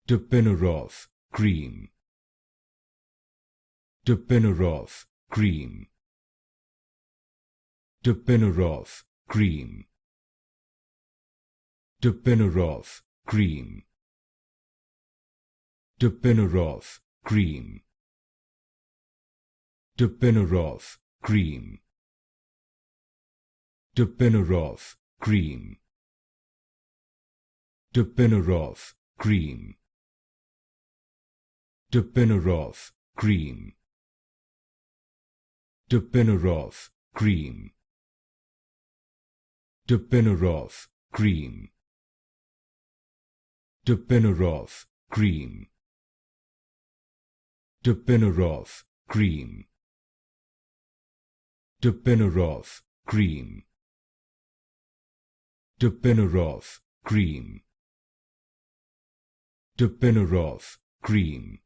Tapinarof Cream. Tapinarof Cream. Tapinarof Cream. Tapinarof Cream. Tapinarof Cream. Tapinarof Cream. Tapinarof Cream. Tapinarof Cream. Tapinarof Cream. Tapinarof Cream. Tapinarof Cream. Tapinarof Cream. Tapinarof Cream. Tapinarof Cream. Tapinarof Cream. Tapinarof Cream.